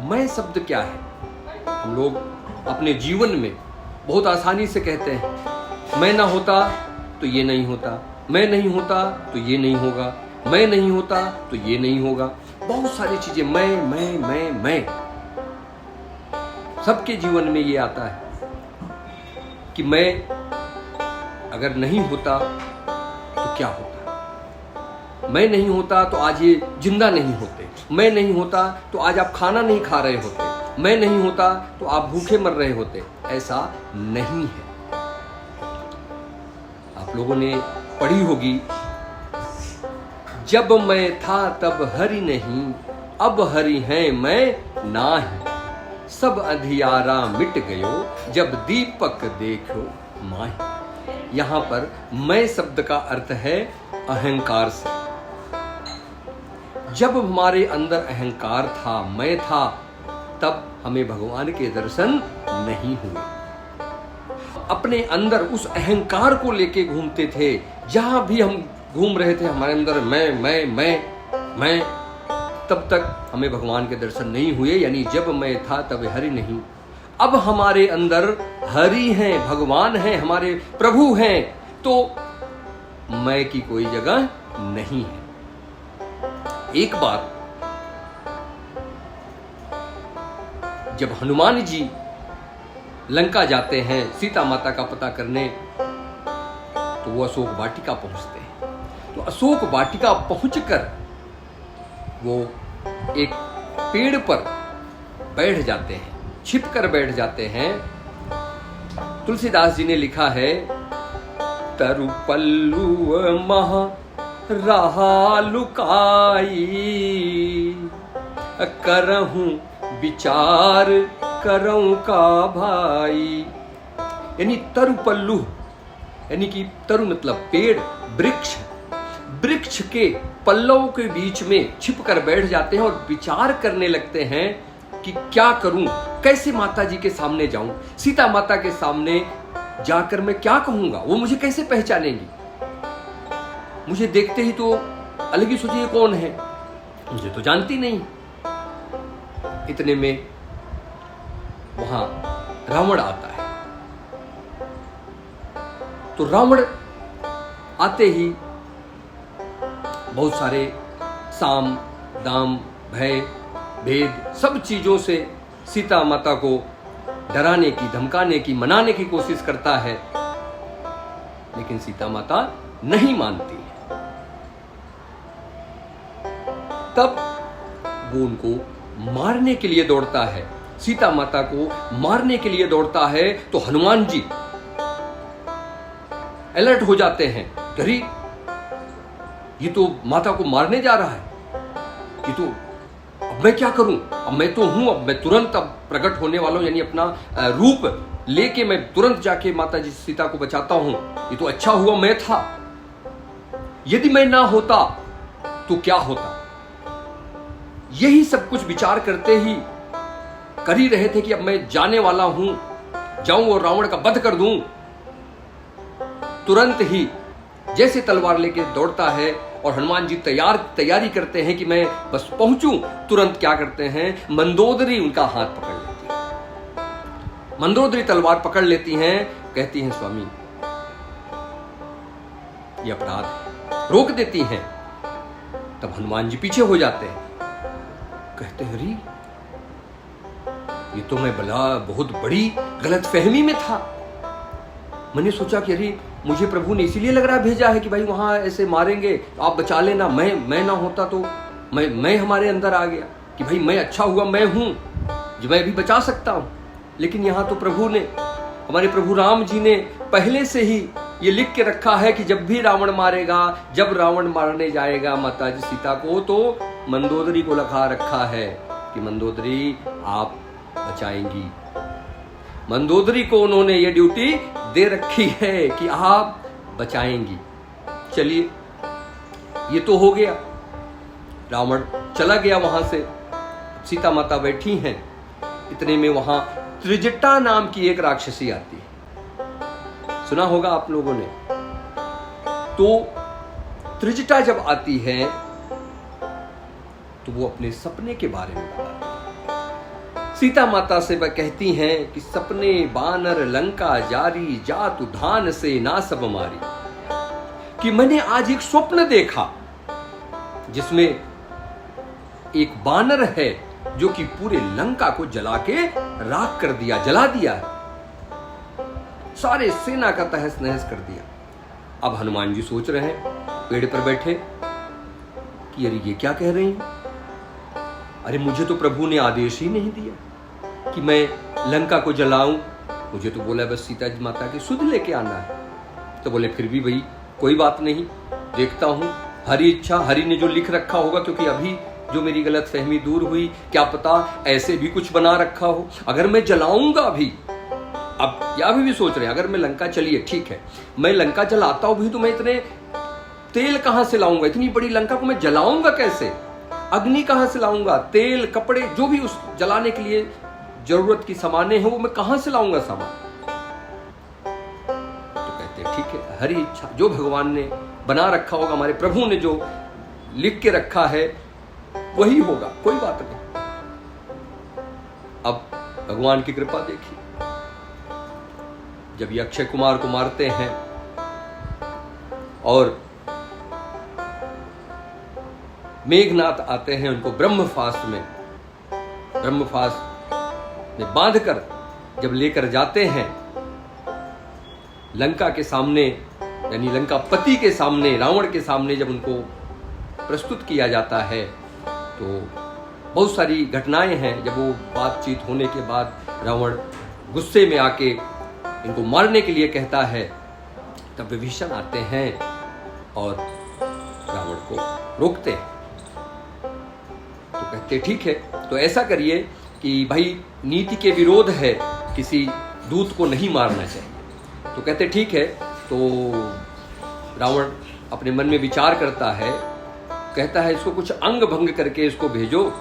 मैं शब्द क्या है? हम लोग अपने जीवन में बहुत आसानी से कहते हैं मैं ना होता तो ये नहीं होता, मैं नहीं होता तो ये नहीं होगा, मैं नहीं होता तो ये नहीं होगा। बहुत सारी चीजें मैं सबके जीवन में ये आता है कि मैं अगर नहीं होता तो क्या होता, मैं नहीं होता तो आज ये जिंदा नहीं होते, मैं नहीं होता तो आज आप खाना नहीं खा रहे होते, मैं नहीं होता तो आप भूखे मर रहे होते। ऐसा नहीं है। आप लोगों ने पढ़ी होगी, जब मैं था तब हरि नहीं, अब हरि हैं मैं नाही, सब अंधियारा मिट गयो, जब दीपक देखो माही। यहां पर मैं शब्द का अर्थ है अहंकार से। जब हमारे अंदर अहंकार था, मैं था, तब हमें भगवान के दर्शन नहीं हुए। अपने अंदर उस अहंकार को लेके घूमते थे, जहां भी हम घूम रहे थे हमारे अंदर मैं, तब तक हमें भगवान के दर्शन नहीं हुए। यानी जब मैं था तब हरि नहीं, अब हमारे अंदर हरि हैं, भगवान हैं, हमारे प्रभु हैं, तो मैं की कोई जगह नहीं है। एक बार जब हनुमान जी लंका जाते हैं सीता माता का पता करने, तो वो अशोक वाटिका पहुंचते हैं। तो अशोक वाटिका पहुंचकर वो एक पेड़ पर बैठ जाते हैं, छिप कर बैठ जाते हैं। तुलसीदास जी ने लिखा है, तरु पल्लु मह रहा लुकाई, करहूं विचार करऊं का भाई। यानी तरु पल्लू, यानी कि तरु मतलब पेड़, वृक्ष, वृक्ष के पल्लवों के बीच में छिप कर बैठ जाते हैं और विचार करने लगते हैं कि क्या करूं, कैसे माता जी के सामने जाऊं, सीता माता के सामने जाकर मैं क्या कहूंगा, वो मुझे कैसे पहचानेंगी, मुझे देखते ही तो अलग ही सोचिए कौन है, मुझे तो जानती नहीं। इतने में वहां रावण आता है। तो रावण आते ही बहुत सारे साम दाम भय भेद सब चीजों से सीता माता को डराने की, धमकाने की, मनाने की कोशिश करता है, लेकिन सीता माता नहीं मानती है। तब वो उनको मारने के लिए दौड़ता है, सीता माता को मारने के लिए दौड़ता है। तो हनुमान जी अलर्ट हो जाते हैं, अरे ये तो माता को मारने जा रहा है, ये तो अब मैं क्या करूं, अब मैं तो हूं, अब मैं तुरंत अब प्रकट होने वाला हूं, यानी अपना रूप लेके मैं तुरंत जाके माता जी सीता को बचाता हूं। ये तो अच्छा हुआ मैं था, यदि मैं ना होता तो क्या होता। यही सब कुछ विचार करते ही कर ही रहे थे कि अब मैं जाने वाला हूं, जाऊं और रावण का वध कर दूं। तुरंत ही जैसे तलवार लेके दौड़ता है और हनुमान जी तैयारी करते हैं कि मैं बस पहुंचूं, तुरंत क्या करते हैं, मंदोदरी उनका हाथ पकड़ लेती है। मंदोदरी तलवार पकड़ लेती हैं, कहती हैं स्वामी ये अपराध है, रोक देती हैं। तब हनुमान जी पीछे हो जाते हैं, कहते हैं अरे ये तो मैं बहुत बड़ी गलतफहमी में था। मैंने सोचा कि अरे मुझे प्रभु ने इसीलिए लग रहा भेजा है कि भाई वहां ऐसे मारेंगे तो आप बचा लेना, मैं ना होता तो मैं हमारे अंदर आ गया कि भाई मैं अच्छा हुआ मैं हूं जो मैं भी बचा सकता हूं। लेकिन यहां तो प्रभु ने, हमारे प्रभु राम जी ने पहले से ही ये लिख के रखा है कि जब भी रावण मारेगा, जब रावण मारने जाएगा माता जी सीता को, तो मंदोदरी को लिखा रखा है कि मंदोदरी आप बचाएंगी। मंदोदरी को उन्होंने ये ड्यूटी दे रखी है कि आप बचाएंगी। चलिए ये तो हो गया, रावण चला गया वहां से, सीता माता बैठी हैं। इतने में वहां त्रिजटा नाम की एक राक्षसी आती है, सुना होगा आप लोगों ने। तो त्रिजटा जब आती है तो वो अपने सपने के बारे में बताती है सीता माता से वह कहती हैं कि सपने बानर लंका जारी, जातु धान से ना सब मारी। कि मैंने आज एक स्वप्न देखा जिसमें एक बानर है जो कि पूरे लंका को जला के राख कर दिया, जला दिया, सारे सेना का तहस नहस कर दिया। अब हनुमान जी सोच रहे हैं पेड़ पर बैठे कि अरे ये क्या कह रही हैं? अरे मुझे तो प्रभु ने आदेश ही नहीं दिया कि मैं लंका को जलाऊं। मुझे तो बोला बस सीता जी माता की सुध लेके आना है। तो बोले फिर भी भाई कोई बात नहीं, देखता हूं, हरि इच्छा, हरि ने जो लिख रखा होगा, क्योंकि अभी जो मेरी गलत फहमी दूर हुई, क्या पता ऐसे भी कुछ बना रखा हो। अगर मैं जलाऊंगा भी, अब या भी सोच रहे हैं अगर मैं लंका, चलिए ठीक है, मैं लंका जलाता हूं भी तो मैं इतने तेल कहां से लाऊंगा? इतनी बड़ी लंका को मैं जलाऊंगा कैसे? अग्नि कहां से लाऊंगा? तेल, कपड़े, जो भी उस जलाने के लिए जरूरत की सामानें हैं वो मैं कहां से लाऊंगा सामान? तो कहते हैं ठीक है, हरि इच्छा, जो भगवान ने बना रखा होगा, हमारे प्रभु ने जो लिख के रखा है वही होगा, कोई बात नहीं। अब भगवान की कृपा देखिए, जब ये अक्षय कुमार को मारते हैं और मेघनाथ आते हैं, उनको ब्रह्मफास्ट में बांधकर जब लेकर जाते हैं लंका के सामने, यानी लंका पति के सामने, रावण के सामने जब उनको प्रस्तुत किया जाता है तो बहुत सारी घटनाएं हैं। जब वो बातचीत होने के बाद रावण गुस्से में आके इनको मारने के लिए कहता है, तब विभीषण आते हैं और रावण को रोकते हैं। तो कहते ठीक है, तो ऐसा करिए कि भाई नीति के विरोध है, किसी दूत को नहीं मारना चाहिए। तो कहते ठीक है। तो रावण अपने मन में विचार करता है, कहता है इसको कुछ अंग भंग करके इसको भेजो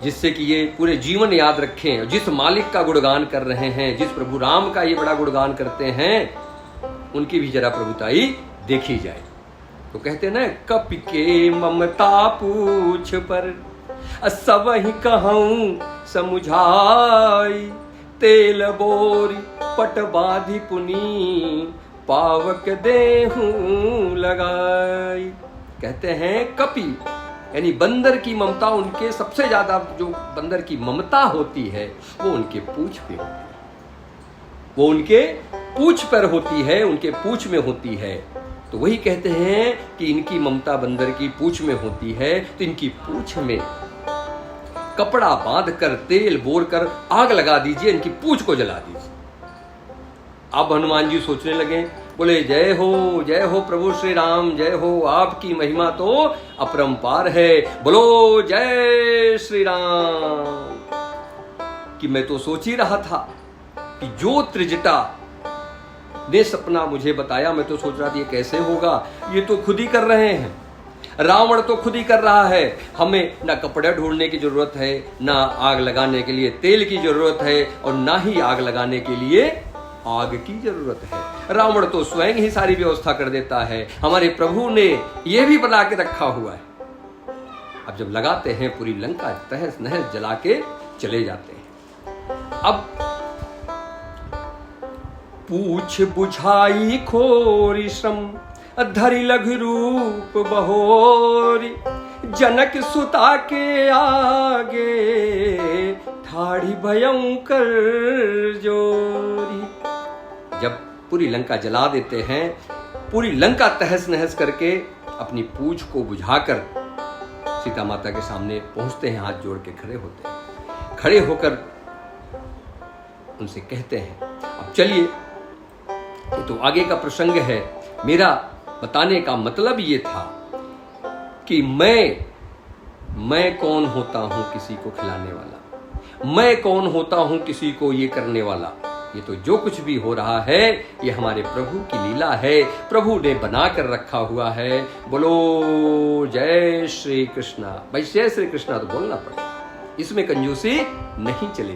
जिससे कि ये पूरे जीवन याद रखें, जिस मालिक का गुणगान कर रहे हैं, जिस प्रभु राम का ये बड़ा गुणगान करते हैं, उनकी भी जरा प्रभुताई देखी जाए। तो कहते ना, कपि के ममता पूछ पर सब ही कहूं समुझाई, तेल बोरी पट बाधी पुनी पावक देहूं लगाई। कहते हैं कपि यानी बंदर की ममता, उनके सबसे ज्यादा जो बंदर की ममता होती है वो उनके पूंछ पे होती है, वो उनके पूंछ पर होती है, उनके पूंछ में होती है। तो वही कहते हैं कि इनकी ममता बंदर की पूंछ में होती है, तो इनकी पूंछ में कपड़ा बांध कर, तेल बोर कर आग लगा दीजिए, इनकी पूंछ को जला दीजिए। अब हनुमान जी सोचने लगे, बोले जय हो प्रभु श्री राम, जय हो, आपकी महिमा तो अपरंपार है, बोलो जय श्री राम। कि मैं तो सोच ही रहा था कि जो त्रिजटा ने सपना मुझे बताया, मैं तो सोच रहा था ये कैसे होगा, ये तो खुद ही कर रहे हैं, रावण तो खुद ही कर रहा है, हमें ना कपड़े ढूंढने की जरूरत है, ना आग लगाने के लिए तेल की जरूरत है, और ना ही आग लगाने के लिए आग की जरूरत है। रावण तो स्वयं ही सारी व्यवस्था कर देता है, हमारे प्रभु ने यह भी बना के रखा हुआ है। अब जब लगाते हैं पूरी लंका तहस नहस जला के चले जाते हैं। अब पूछ बुझाई खोरी श्रम धरि लघु रूप बहोरी, जनक सुता के आगे ठाड़ी भयंकर जोरी। जब पूरी लंका जला देते हैं, पूरी लंका तहस नहस करके अपनी पूंछ को बुझाकर सीता माता के सामने पहुंचते हैं, हाथ जोड़ के खड़े होते हैं, खड़े होकर उनसे कहते हैं अब चलिए, ये तो आगे का प्रसंग है, मेरा बताने का मतलब ये था कि मैं कौन होता हूं किसी को खिलाने वाला, मैं कौन होता हूं किसी को ये करने वाला। ये तो जो कुछ भी हो रहा है ये हमारे प्रभु की लीला है, प्रभु ने बना कर रखा हुआ है। बोलो जय श्री कृष्णा। भाई जय श्री कृष्णा तो बोलना पड़ेगा, इसमें कंजूसी नहीं चलेगी।